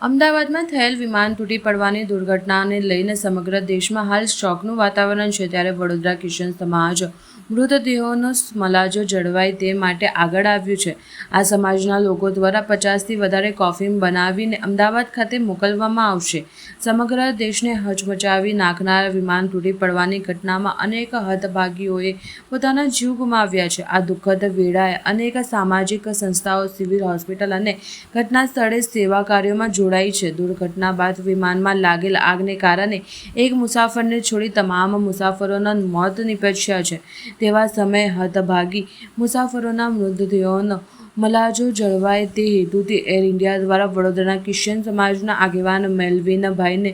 અમદાવાદમાં થયેલ વિમાન તૂટી પડવાની દુર્ઘટનાને લઈને સમગ્ર દેશમાં હાલ શોકનું વાતાવરણ છે. ત્યારે વડોદરા ક્રિશ્ચન સમાજ મૃતદેહોનો મલાજો જળવાય તે માટે આગળ આવ્યું છે. આ સમાજના લોકો દ્વારા 50થી વધારે કોફિન બનાવીને અમદાવાદ ખાતે મોકલવામાં આવશે. સમગ્ર દેશને હચમચાવી નાખનાર વિમાન તૂટી પડવાની ઘટનામાં અનેક હતભાગીઓએ પોતાના જીવ ગુમાવ્યા છે. આ દુઃખદ વેળાએ અનેક સામાજિક સંસ્થાઓ, સિવિલ હોસ્પિટલ અને ઘટના સ્થળે સેવા કાર્યોમાં જોડાઈ છે. દુર્ઘટના બાદ વિમાનમાં લાગેલ આગને કારણે એક મુસાફરને છોડી તમામ મુસાફરોના મોત નીપજ્યા છે. તેવા સમયે હતભાગી મુસાફરોના મૃતદેહોનો મલાજો જળવાય તે હેતુથી એર ઇન્ડિયા દ્વારા વડોદરાના ક્રિશ્ચન સમાજના આગેવાન મેલ્વિનભાઈને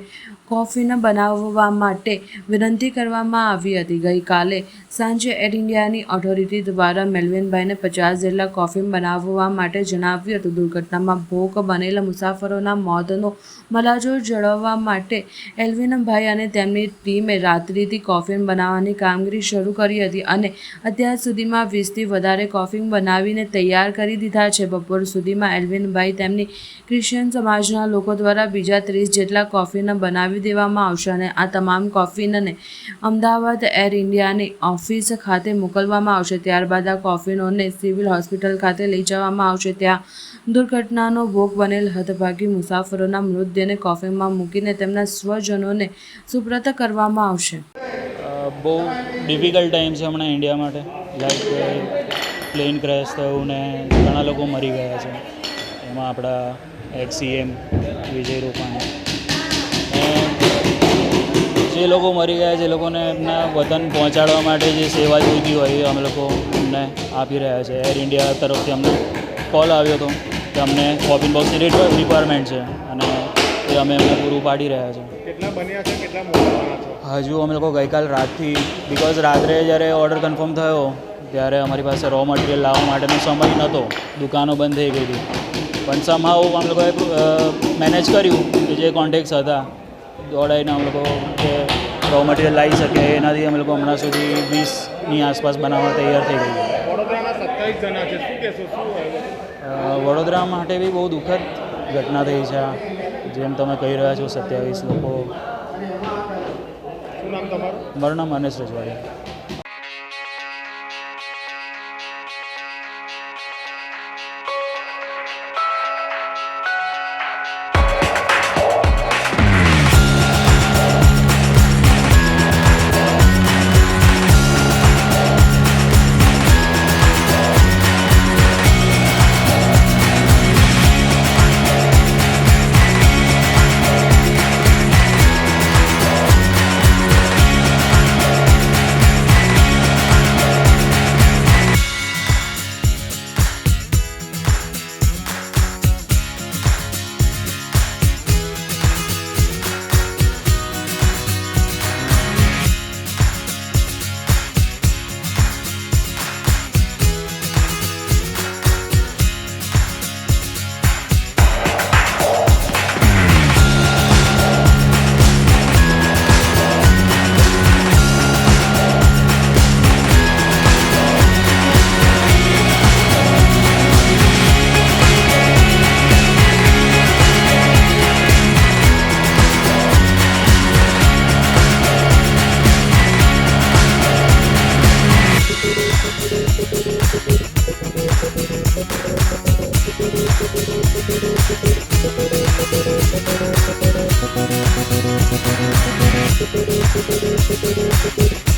કોફિન બનાવવા માટે વિનંતી કરવામાં આવી હતી. ગઈકાલે સાંજે એર ઇન્ડિયાની ઓથોરિટી દ્વારા મેલ્વિનભાઈને 50 જેટલા કોફિન બનાવવા માટે જણાવ્યું હતું. દુર્ઘટનામાં ભોગ બનેલા મુસાફરોના મોતનો મલાજો જળવવા માટે એલ્વિનભાઈ અને તેમની ટીમે રાત્રિથી કોફિન બનાવવાની કામગીરી શરૂ કરી હતી અને અત્યાર સુધીમાં 20થી વધારે કોફિન બનાવીને તૈયાર કરી દીધા છે. બપોર સુધીમાં એલ્વિનભાઈ તેમની ક્રિશ્ચિયન સમાજના લોકો દ્વારા બીજા 30 જેટલા કોફિન બનાવી દેવામાં આવશે અને આ તમામ કોફિનને અમદાવાદ એર ઇન્ડિયાની ઓફિસ ખાતે મોકલવામાં આવશે. ત્યારબાદ આ કોફિનોને સિવિલ હોસ્પિટલ ખાતે લઈ જવામાં આવશે. ત્યાં દુર્ઘટનાનો ભોગ બનેલ હતભાગી મુસાફરોના મૃતદેહને કોફિનમાં મૂકીને તેમના સ્વજનોને સુપ્રત કરવામાં આવશે. બહુ ડિફિકલ્ટ ટાઈમ છે હમણાં ઇન્ડિયા માટે. લાઈક પ્લેન ક્રેશ થયું ને ઘણા લોકો મરી ગયા છે. એમાં આપણા એક્સ CM વિજય રૂપાણી, જે લોકો મરી ગયા છે એ લોકોને એમના વતન પહોંચાડવા માટે જે સેવા જોઈતી હોય એ અમે લોકો એમને આપી રહ્યા છે. એર ઇન્ડિયા તરફથી અમને કોલ આવ્યો હતો કે અમને કોફિન બોક્સની રિક્વાયરમેન્ટ છે અને એ અમે એમને પૂરું પાડી રહ્યા છે. કેટલા બન્યા છે, કેટલા મોકલવાના છે? હજુ અમે લોકો ગઈકાલ રાતથી, બિકોઝ રાત્રે જ્યારે ઓર્ડર કન્ફર્મ થયો ત્યારે અમારી પાસે રો મટીરિયલ લાવવા માટેનો સમય નહોતો, દુકાનો બંધ થઈ ગઈ હતી. પણ સમહાઉ અમે લોકોએ મેનેજ કર્યું કે જે કોન્ટેક્ટ્સ હતા દોડાઈને અમે લોકો કે રો મટીરિયલ લાવી શકીએ. એનાથી અમે લોકો હમણાં સુધી 20ની આસપાસ બનાવવા તૈયાર થઈ ગઈ. વડોદરાના 27 જણા છે, શું કહેશો? શું વડોદરા માટે બી બહુ દુઃખદ ઘટના થઈ છે. જેમ તમે કહી રહ્યા છો 27 લોકો. શું નામ તમારું? મારું નામ અનેશ રજવાડિયા. Thank you.